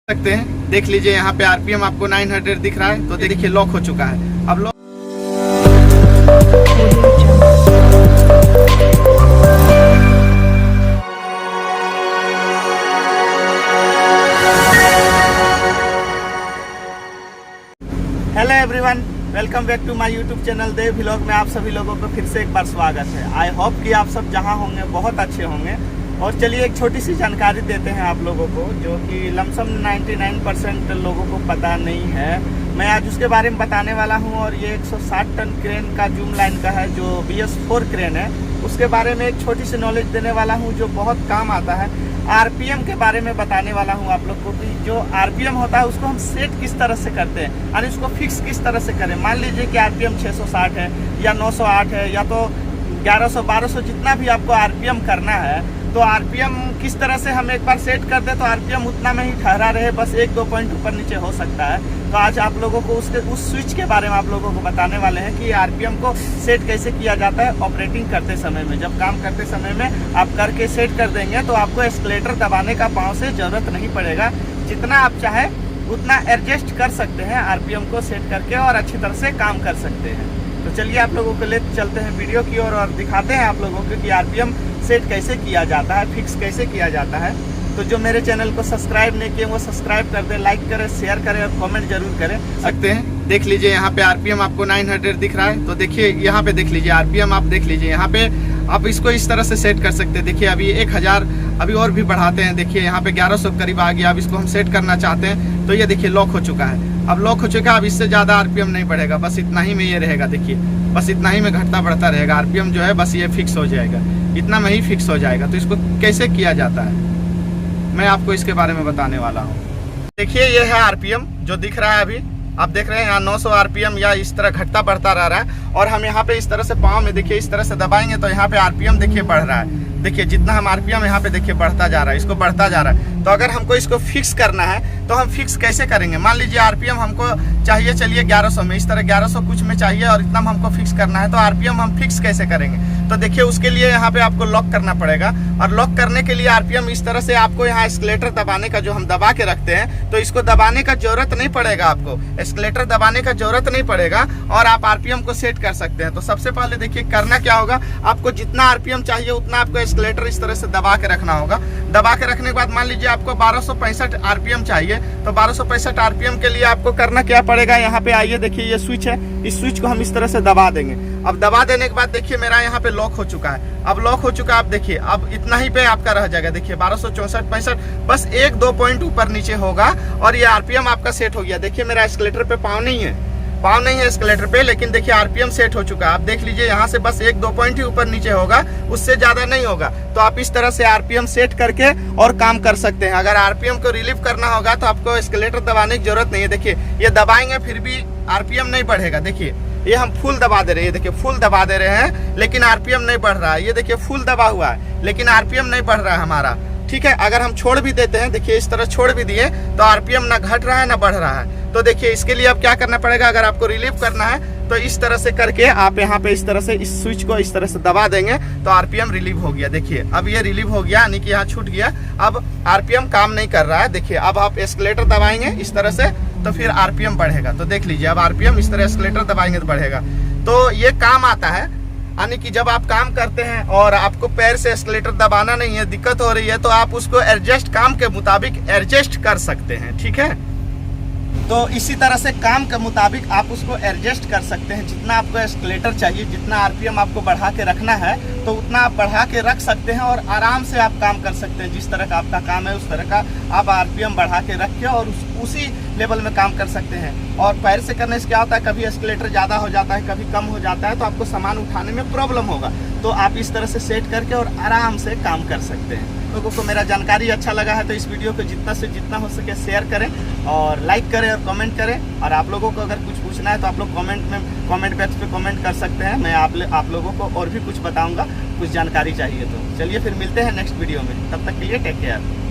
सकते हैं। देख लीजिए यहाँ पे आरपीएम आपको 900 दिख रहा है, तो देखिए लॉक हो चुका है। अब lock hello everyone, welcome back to my YouTube channel Dev vlog में आप सभी लोगों को फिर से एक बार स्वागत है। आई होप कि आप सब जहां होंगे बहुत अच्छे होंगे। और चलिए एक छोटी सी जानकारी देते हैं आप लोगों को, जो कि लमसम 99% लोगों को पता नहीं है। मैं आज उसके बारे में बताने वाला हूं। और ये 160 टन क्रेन का जूम लाइन का है, जो BS4 क्रेन है, उसके बारे में एक छोटी सी नॉलेज देने वाला हूं जो बहुत काम आता है। आरपीएम के बारे में बताने वाला हूं आप लोग को कि जो आरपीएम होता है उसको हम सेट किस तरह से करते हैं, यानी उसको फिक्स किस तरह से करें। मान लीजिए कि आरपीएम 660 है या 908 है या तो 1100 1200, जितना भी आपको आरपीएम करना है, तो आरपीएम किस तरह से हम एक बार सेट कर दे तो आरपीएम उतना में ही ठहरा रहे, बस 1-2 पॉइंट ऊपर नीचे हो सकता है। तो आज आप लोगों को उस स्विच के बारे में आप लोगों को बताने वाले हैं कि आरपीएम को सेट कैसे किया जाता है ऑपरेटिंग करते समय में। जब काम करते समय में आप करके सेट कर देंगे तो आपको एस्केलेटर दबाने का पाँव से जरूरत नहीं पड़ेगा। जितना आप चाहे उतना एडजस्ट कर सकते हैं आरपीएम को सेट करके और अच्छी तरह से काम कर सकते हैं। तो चलिए आप लोगों को ले चलते हैं वीडियो की ओर और दिखाते हैं आप लोगों को कि आरपीएम सेट कैसे किया जाता है, फिक्स कैसे किया जाता है। तो जो मेरे चैनल को सब्सक्राइब नहीं किए वो सब्सक्राइब कर दें, लाइक करें, शेयर करें और कमेंट जरूर करें सकते हैं। देख लीजिए यहाँ पे आरपीएम आपको 900 दिख रहा है, तो देखिए यहाँ पे देख लीजिए आरपीएम आप देख लीजिए। यहाँ पे आप इसको इस तरह से सेट कर सकते हैं। देखिए अभी 1000 अभी और भी बढ़ाते हैं। देखिए यहाँ पे 1100 करीब आ गया। अब इसको हम सेट करना चाहते हैं तो ये देखिए लॉक हो चुका है। अब लॉक हो चुका है, अब इससे ज़्यादा आरपीएम नहीं बढ़ेगा, बस इतना ही में ये रहेगा। देखिए बस इतना ही में घटता बढ़ता रहेगा। आरपीएम जो है बस ये फिक्स हो जाएगा, इतना में ही फिक्स हो जाएगा। तो इसको कैसे किया जाता है मैं आपको इसके बारे में बताने वाला हूँ। देखिए ये है आरपीएम जो दिख रहा है, अभी आप देख रहे हैं यहाँ 900 आरपीएम या इस तरह घटता बढ़ता रह रहा है। और हम यहाँ पे इस तरह से पाँव में देखिए इस तरह से दबाएंगे तो यहाँ पे आरपीएम देखिए बढ़ रहा है। देखिए जितना हम आरपीएम यहाँ पे देखिए बढ़ता जा रहा है, इसको बढ़ता जा रहा है। तो अगर हमको इसको फिक्स करना है तो हम फिक्स कैसे करेंगे। मान लीजिए आरपीएम हमको चाहिए, चलिए 1100 में, इस तरह 1100 कुछ में चाहिए और इतना हमको फिक्स करना है, तो आरपीएम हम फिक्स कैसे करेंगे। तो देखिए उसके लिए यहाँ पे आपको लॉक करना पड़ेगा। और लॉक करने के लिए आरपीएम इस तरह से आपको यहाँ एस्केलेटर दबाने का, जो हम दबा के रखते हैं, तो इसको दबाने का जरूरत नहीं पड़ेगा। आपको एस्केलेटर दबाने का जरूरत नहीं पड़ेगा और आप आरपीएम को सेट कर सकते हैं। तो सबसे पहले देखिए करना क्या होगा, आपको जितना आरपीएम चाहिए उतना आपको एस्केलेटर इस तरह से दबा के रखना होगा। दबा के रखने के बाद मान लीजिए आपको 1265 आरपीएम चाहिए, तो 1265 आरपीएम के लिए आपको करना क्या पड़ेगा, यहाँ पे आइए देखिए ये स्विच है, इस स्विच को हम इस तरह से दबा देंगे। अब दबा देने के बाद देखिए मेरा यहाँ पे लॉक हो चुका है। अब लॉक हो चुका है, आप देखिए अब इतना ही पे आपका रह जाएगा। देखिए 1264-65 बस 1-2 पॉइंट ऊपर नीचे होगा और ये आरपीएम आपका सेट हो गया। देखिए मेरा एस्केलेटर पे पाँव नहीं है एस्केलेटर पे, लेकिन देखिए आरपीएम सेट हो चुका है। आप देख लीजिए यहाँ से बस 1-2 पॉइंट ही ऊपर नीचे होगा, उससे ज्यादा नहीं होगा। तो आप इस तरह से आरपीएम सेट करके और काम कर सकते हैं। अगर आरपीएम को रिलीव करना होगा तो आपको एस्केलेटर दबाने की जरूरत नहीं है। देखिए ये दबाएंगे फिर भी आरपीएम नहीं बढ़ेगा। देखिए ये हम फुल दबा दे रहे हैं, देखिए फुल दबा दे रहे हैं लेकिन आरपीएम नहीं बढ़ रहा है। ये देखिए फुल दबा हुआ है लेकिन आरपीएम नहीं बढ़ रहा है हमारा। ठीक है, अगर हम छोड़ भी देते हैं, देखिए इस तरह छोड़ भी दिए तो आरपीएम ना घट रहा है ना बढ़ रहा है। तो देखिए इसके लिए अब क्या करना पड़ेगा, अगर आपको रिलीव करना है तो इस तरह से करके आप यहाँ पे इस तरह से इस स्विच को इस तरह से दबा देंगे तो आरपीएम रिलीव हो गया। देखिए अब ये रिलीव हो गया, यानी कि यहाँ छूट गया। अब आरपीएम काम नहीं कर रहा है। देखिए अब आप एस्केलेटर दबाएंगे इस तरह से तो फिर आरपीएम बढ़ेगा। तो देख लीजिए अब आरपीएम इस तरह एस्केलेटर दबाएंगे तो बढ़ेगा। तो ये काम आता है, यानी कि जब आप काम करते हैं और आपको पैर से एस्केलेटर दबाना नहीं है, दिक्कत हो रही है, तो आप उसको एडजस्ट काम के मुताबिक एडजस्ट कर सकते हैं। ठीक है, तो इसी तरह से काम के मुताबिक आप उसको एडजस्ट कर सकते हैं। जितना आपको एस्केलेटर चाहिए, जितना आरपीएम आपको बढ़ा के रखना है तो उतना आप बढ़ा के रख सकते हैं और आराम से आप काम कर सकते हैं। जिस तरह का आपका काम है उस तरह का आप आरपीएम बढ़ा के रख के और उसी लेवल में काम कर सकते हैं। और पैर से करने से क्या होता है, कभी एस्केलेटर ज़्यादा हो जाता है, कभी कम हो जाता है, तो आपको सामान उठाने में प्रॉब्लम होगा। तो आप इस तरह से सेट करके और आराम से काम कर सकते हैं। लोगों को मेरा जानकारी अच्छा लगा है तो इस वीडियो को जितना से जितना हो सके शेयर करें और लाइक करें और कमेंट करें। और आप लोगों को अगर कुछ पूछना है तो आप लोग कमेंट बॉक्स पे कमेंट कर सकते हैं। मैं आप लोगों को और भी कुछ बताऊंगा, कुछ जानकारी चाहिए तो। चलिए फिर मिलते हैं नेक्स्ट वीडियो में, तब तक के लिए टेक केयर।